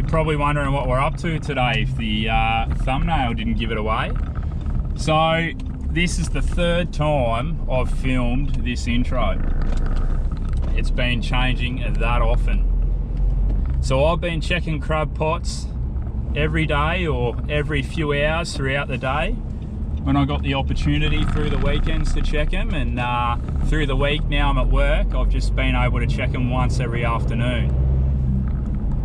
You're probably wondering what we're up to today if the thumbnail didn't give it away. So this is the third time I've filmed this intro. It's been changing that often. So I've been checking crab pots every day or every few hours throughout the day. When I got the opportunity through the weekends to check them, and through the week now I'm at work, I've just been able to check them once every afternoon.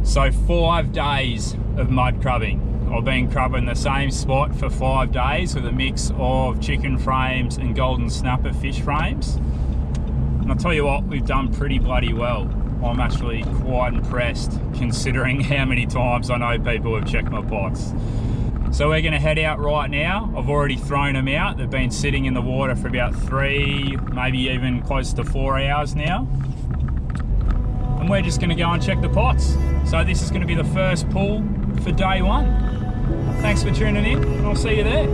So 5 days of mud crubbing. I've been crubbing the same spot for 5 days with a mix of chicken frames and golden snapper fish frames. And I'll tell you what, we've done pretty bloody well. I'm actually quite impressed considering how many times I know people have checked my pots. So we're gonna head out right now. I've already thrown them out. They've been sitting in the water for about 3, maybe even close to 4 hours now. And we're just gonna go and check the pots. So this is gonna be the first pull for day one. Thanks for tuning in, and I'll see you there.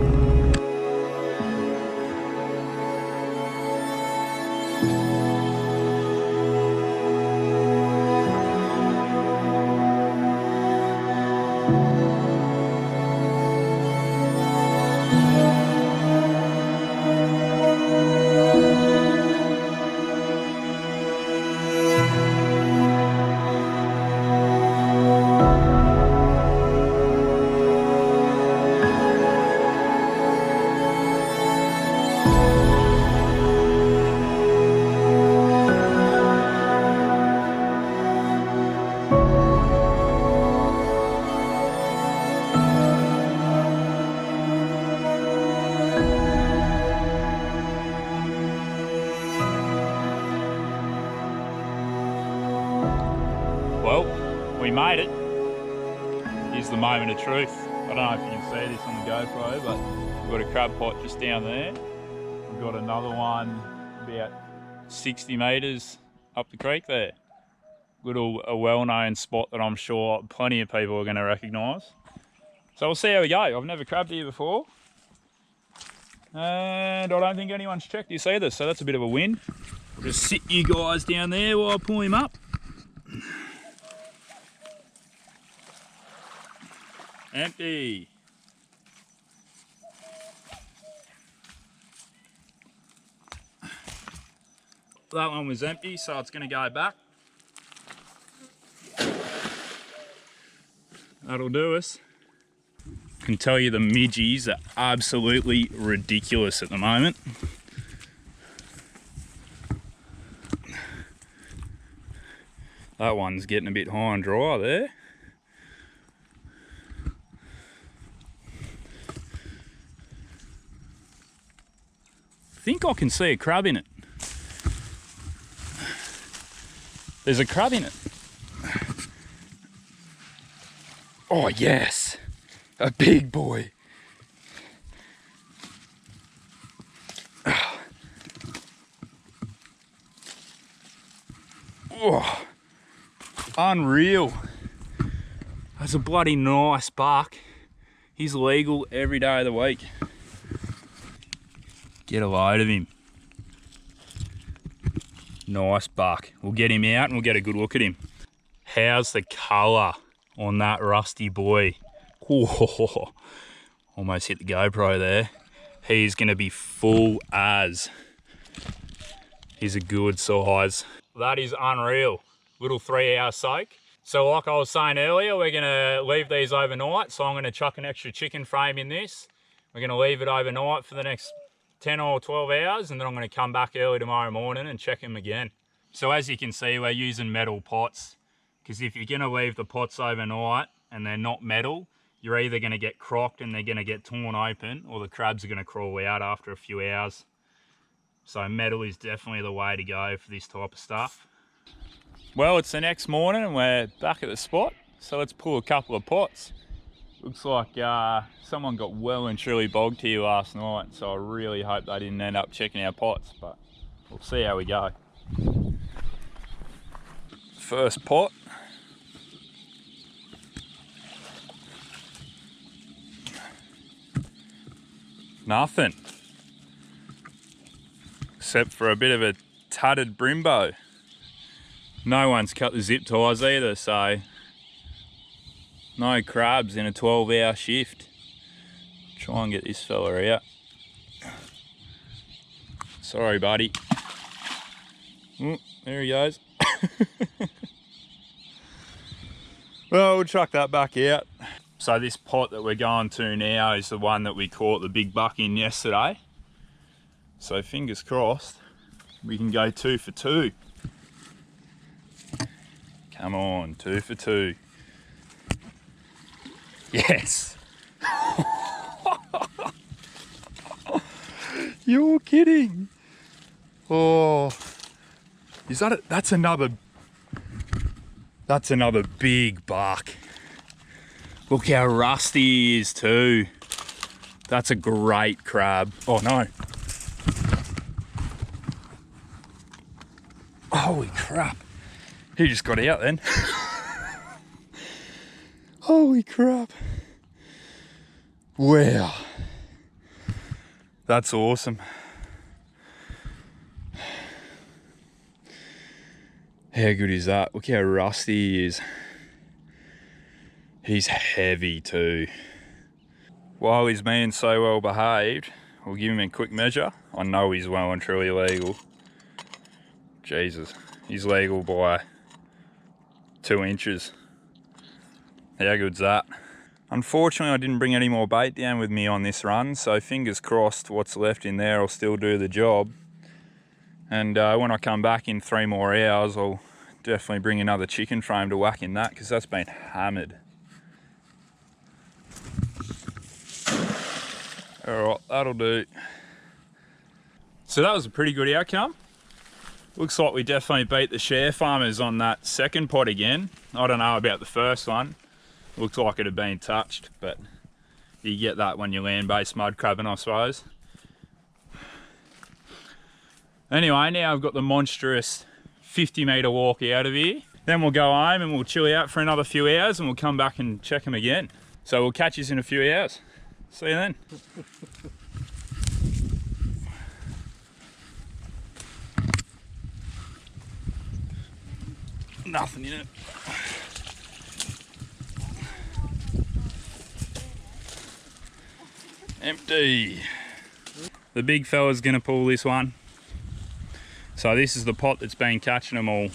Well, we made it. Here's the moment of truth. I don't know if you can see this on the GoPro, but we've got a crab pot just down there. We've got another one about 60 metres up the creek there. A well-known spot that I'm sure plenty of people are going to recognise. So we'll see how we go. I've never crabbed here before. And I don't think anyone's checked this either, so that's a bit of a win. We'll just sit you guys down there while I pull him up. Empty. That one was empty, so it's going to go back. That'll do us. I can tell you the midgies are absolutely ridiculous at the moment. That one's getting a bit high and dry there. I think I can see a crab in it. There's a crab in it. Oh yes, a big boy. Oh, unreal. That's a bloody nice buck. He's legal every day of the week. Get a load of him. Nice buck. We'll get him out and we'll get a good look at him. How's the colour on that rusty boy? Whoa, almost hit the GoPro there. He's going to be full as. He's a good size. That is unreal. Little 3-hour soak. So like I was saying earlier, we're going to leave these overnight. So I'm going to chuck an extra chicken frame in this. We're going to leave it overnight for the next 10 or 12 hours, and then I'm going to come back early tomorrow morning and check them again. So as you can see, we're using metal pots, because if you're going to leave the pots overnight and they're not metal, you're either going to get crocked and they're going to get torn open, or the crabs are going to crawl out after a few hours. So metal is definitely the way to go for this type of stuff. Well, it's the next morning and we're back at the spot, so let's pull a couple of pots. Looks like someone got well and truly bogged here last night, so I really hope they didn't end up checking our pots, but we'll see how we go. First pot. Nothing. Except for a bit of a tutted brimbo. No one's cut the zip ties either, so No crabs in a 12-hour shift. Try and get this fella out. Sorry, buddy. There he goes. Well, we'll chuck that back out. So this pot that we're going to now is the one that we caught the big buck in yesterday. So fingers crossed, we can go 2 for 2. Come on, 2 for 2. Yes. You're kidding. Oh, is that it? That's another big buck. Look how rusty he is too. That's a great crab. Oh no. Holy crap. He just got out then. Holy crap. Wow. That's awesome. How good is that? Look how rusty he is. He's heavy too. While he's being so well behaved, we'll give him a quick measure. I know he's well and truly legal. Jesus, he's legal by 2 inches. How good's that? Unfortunately, I didn't bring any more bait down with me on this run, so fingers crossed what's left in there will still do the job. And when I come back in 3 more hours, I'll definitely bring another chicken frame to whack in that, because that's been hammered. Alright, that'll do. So that was a pretty good outcome. Looks like we definitely beat the share farmers on that second pot again. I don't know about the first one. Looks like it had been touched, but you get that when you're land-based mud crabbing, I suppose. Anyway, now I've got the monstrous 50-metre walk out of here. Then we'll go home and we'll chill out for another few hours and we'll come back and check them again. So we'll catch you in a few hours. See you then. Nothing in it. Empty. The big fella's gonna pull this one. So this is the pot that's been catching them all.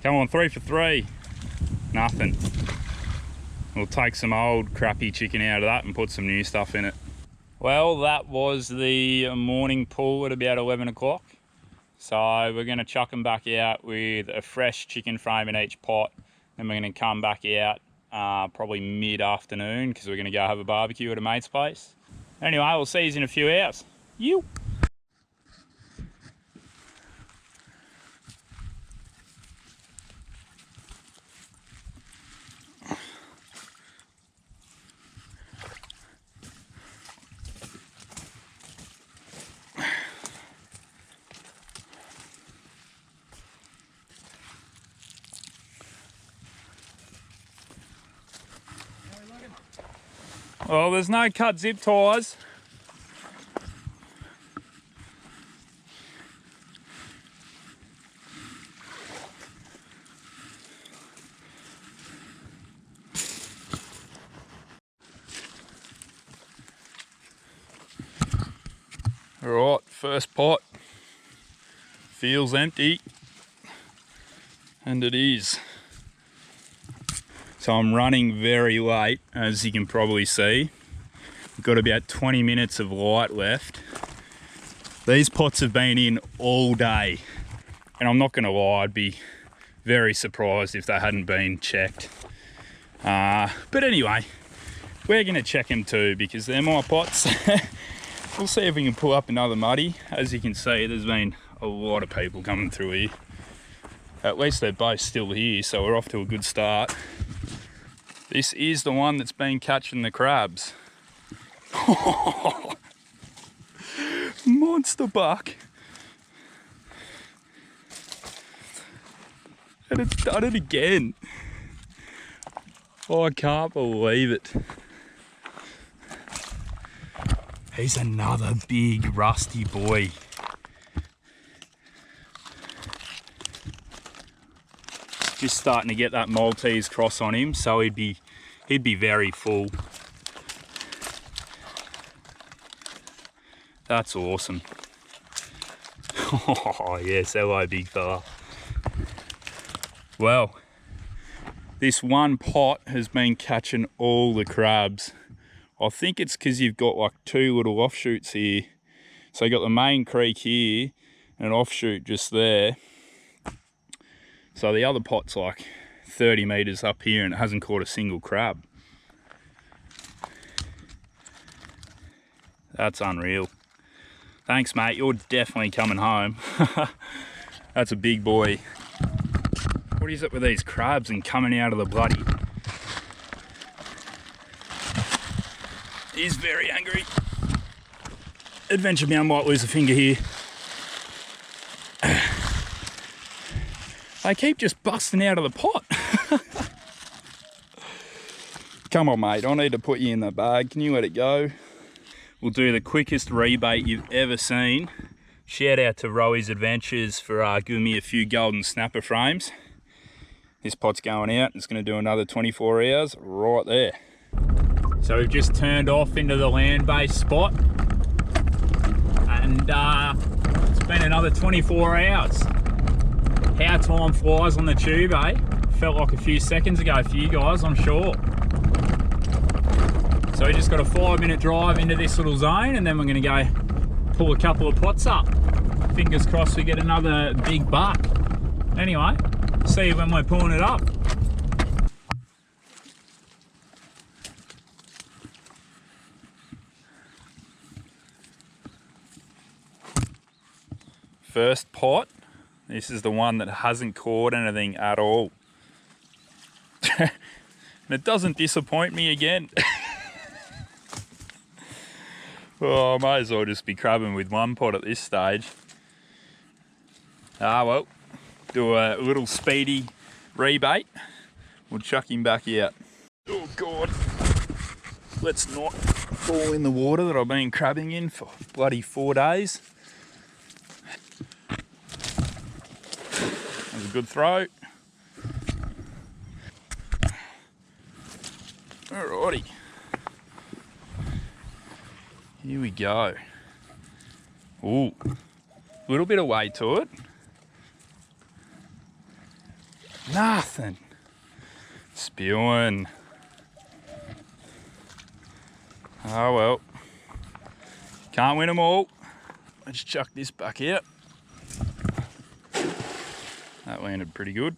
Come on, 3 for 3. Nothing. We'll take some old crappy chicken out of that and put some new stuff in it. Well, that was the morning pull at about 11 o'clock. So we're gonna chuck them back out with a fresh chicken frame in each pot. Then we're gonna come back out probably mid-afternoon because we're gonna go have a barbecue at a mate's place. Anyway, we'll see you in a few hours. You. Well, there's no cut zip ties. All right, first pot. Feels empty, and it is. So I'm running very late, as you can probably see. We've got about 20 minutes of light left. These pots have been in all day, and I'm not gonna lie, I'd be very surprised if they hadn't been checked. But anyway, we're gonna check them too, because they're my pots. We'll see if we can pull up another muddy. As you can see, there's been a lot of people coming through here. At least they're both still here, so we're off to a good start. This is the one that's been catching the crabs. Monster buck. And it's done it again. Oh, I can't believe it. He's another big rusty boy. Just starting to get that Maltese cross on him, so he'd be very full. That's awesome. Oh yes, hello big fella. Well, this one pot has been catching all the crabs. I think it's because you've got like two little offshoots here. So you got the main creek here and an offshoot just there. So the other pot's like 30 meters up here and it hasn't caught a single crab. That's unreal. Thanks mate, you're definitely coming home. That's a big boy. What is it with these crabs and coming out of the bloody... He's very angry. Adventure Bound might lose a finger here. They keep just busting out of the pot. Come on mate, I need to put you in the bag. Can you let it go? We'll do the quickest rebait you've ever seen. Shout out to Roey's Adventures for giving me a few golden snapper frames. This pot's going out. It's going to do another 24 hours right there. So we've just turned off into the land-based spot. And it's been another 24 hours. How time flies on the tube, eh? Felt like a few seconds ago for you guys, I'm sure. So we just got a 5-minute drive into this little zone and then we're going to go pull a couple of pots up. Fingers crossed we get another big buck. Anyway, see you when we're pulling it up. First pot. This is the one that hasn't caught anything at all. And it doesn't disappoint me again. Oh, I might as well just be crabbing with one pot at this stage. Ah well, do a little speedy rebait. We'll chuck him back out. Oh God, let's not fall in the water that I've been crabbing in for bloody 4 days. That was a good throw. Alrighty. Here we go. Ooh, a little bit of weight to it. Nothing. Spewing. Oh well. Can't win them all. Let's chuck this back out. That landed pretty good.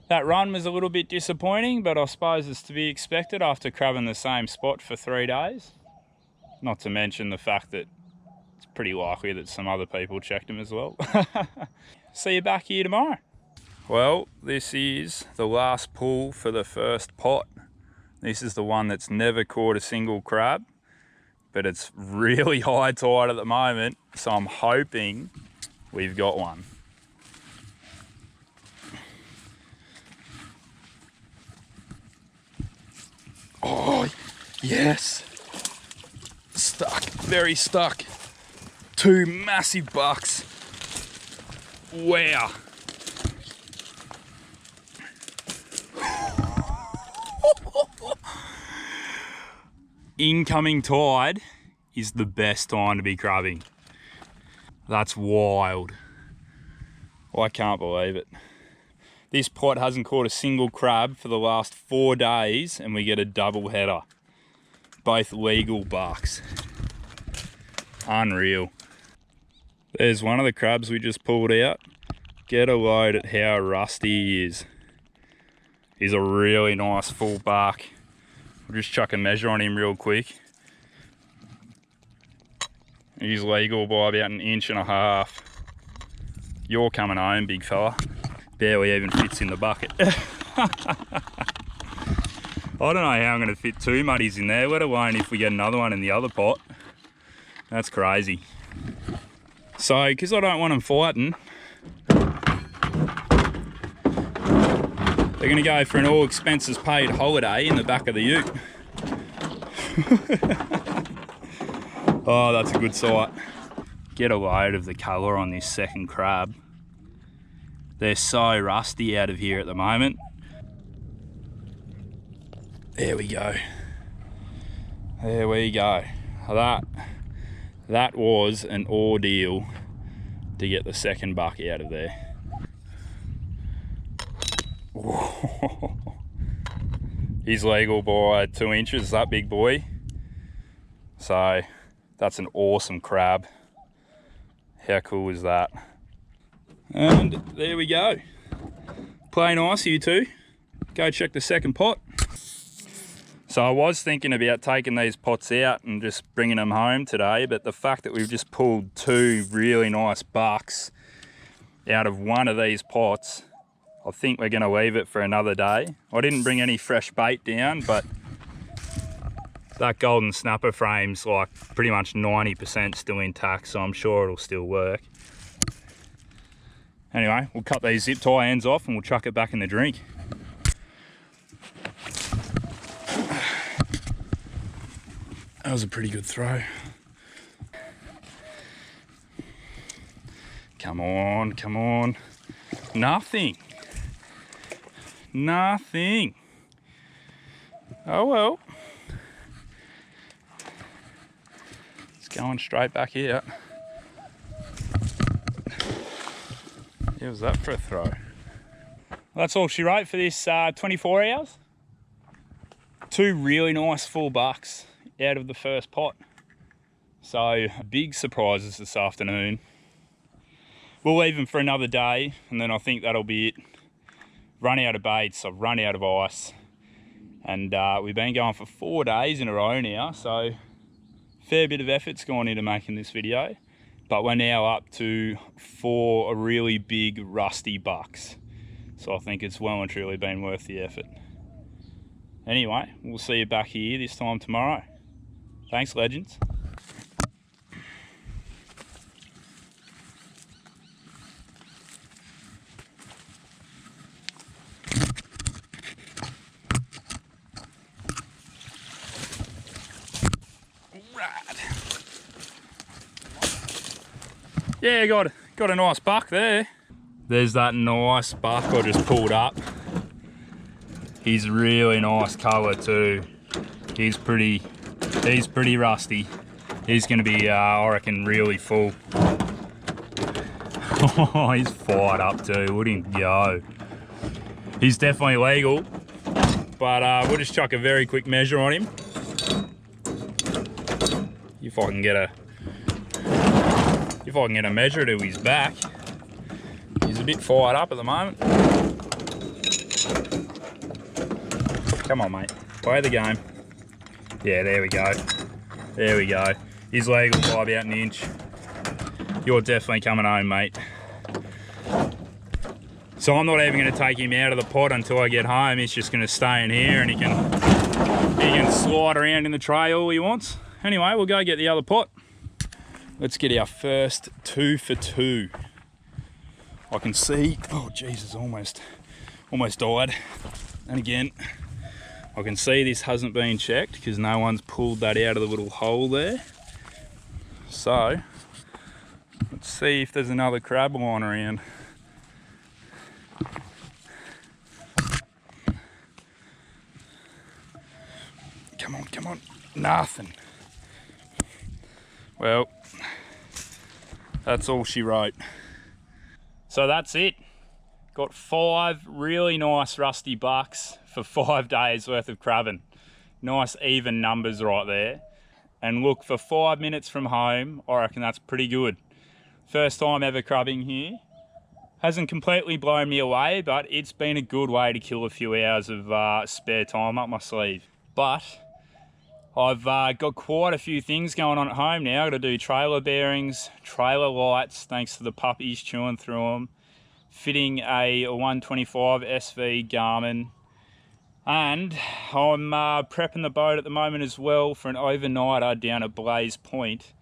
That run was a little bit disappointing, but I suppose it's to be expected after crabbing the same spot for 3 days. Not to mention the fact that it's pretty likely that some other people checked them as well. See you back here tomorrow. Well, this is the last pull for the first pot. This is the one that's never caught a single crab, but it's really high tide at the moment, so I'm hoping we've got one. Oh, yes. Stuck, very stuck. 2 massive bucks. Wow. Incoming tide is the best time to be crabbing. That's wild. I can't believe it. This pot hasn't caught a single crab for the last 4 days and we get a double header. Both legal bucks. Unreal. There's one of the crabs we just pulled out. Get a load at how rusty he is. He's a really nice full buck. We'll just chuck a measure on him real quick. He's legal by about 1.5 inches. You're coming home, big fella. Barely even fits in the bucket. I don't know how I'm going to fit 2 muddies in there, let alone if we get another one in the other pot. That's crazy. So, because I don't want them fighting, they're going to go for an all expenses paid holiday in the back of the ute. Oh, that's a good sight. Get a load of the colour on this second crab. They're so rusty out of here at the moment. There we go. There we go. That was an ordeal to get the second buck out of there. He's legal by 2 inches, that big boy. So that's an awesome crab. How cool is that? And there we go. Play nice, you two. Go check the second pot. So I was thinking about taking these pots out and just bringing them home today, but the fact that we've just pulled 2 really nice bucks out of one of these pots, I think we're gonna leave it for another day. I didn't bring any fresh bait down, but that golden snapper frame's like pretty much 90% still intact, so I'm sure it'll still work. Anyway, we'll cut these zip tie ends off and we'll chuck it back in the drink. That was a pretty good throw. Come on, come on. Nothing. Nothing. Oh well. It's going straight back out. How was that for a throw? Well, that's all she wrote for this 24 hours. 2 really nice full bucks out of the first pot. So big surprises this afternoon. We'll leave them for another day and then I think that'll be it. Run out of baits, I've run out of ice, and we've been going for 4 days in a row now, so fair bit of effort's gone into making this video, but we're now up to 4 really big rusty bucks, so I think it's well and truly been worth the effort. Anyway, we'll see you back here this time tomorrow. Thanks, legends. Yeah, got a nice buck there. There's that nice buck I just pulled up. He's really nice colour too. He's pretty rusty. He's gonna be, I reckon, really full. Oh, he's fired up too, look at him go. He's definitely legal, but we'll just chuck a very quick measure on him. If I can get a measure to his back. He's a bit fired up at the moment. Come on, mate, play the game. Yeah, there we go. There we go. He's legal by about an inch. You're definitely coming home, mate. So I'm not even going to take him out of the pot until I get home. He's just going to stay in here and he can slide around in the tray all he wants. Anyway, we'll go get the other pot. Let's get our first 2 for 2. I can see, oh Jesus, almost died. And again, I can see this hasn't been checked because no one's pulled that out of the little hole there. So, let's see if there's another crab line around. Come on, come on, nothing. Well, that's all she wrote. So that's it. Got 5 really nice rusty bucks for 5 days worth of crabbing. Nice even numbers right there. And look, for 5 minutes from home, I reckon that's pretty good. First time ever crabbing here. Hasn't completely blown me away, but it's been a good way to kill a few hours of spare time up my sleeve. But I've got quite a few things going on at home now. I've got to do trailer bearings, trailer lights, thanks to the puppies chewing through them, fitting a 125 SV Garmin, and I'm prepping the boat at the moment as well for an overnighter down at Blaze Point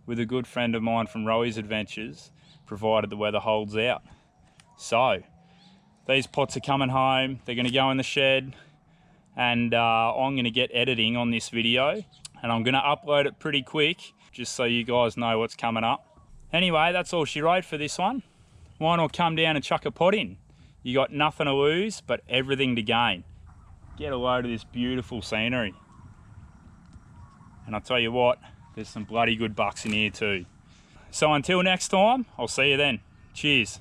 with a good friend of mine from Rowy's Adventures, provided the weather holds out. So these pots are coming home, they're going to go in the shed, and I'm going to get editing on this video and I'm going to upload it pretty quick just so you guys know what's coming up. Anyway, that's all she wrote for this one. why not come down and chuck a pot in? You got nothing to lose, but everything to gain. Get a load of this beautiful scenery. And I'll tell you what, there's some bloody good bucks in here too. So until next time, I'll see you then. Cheers.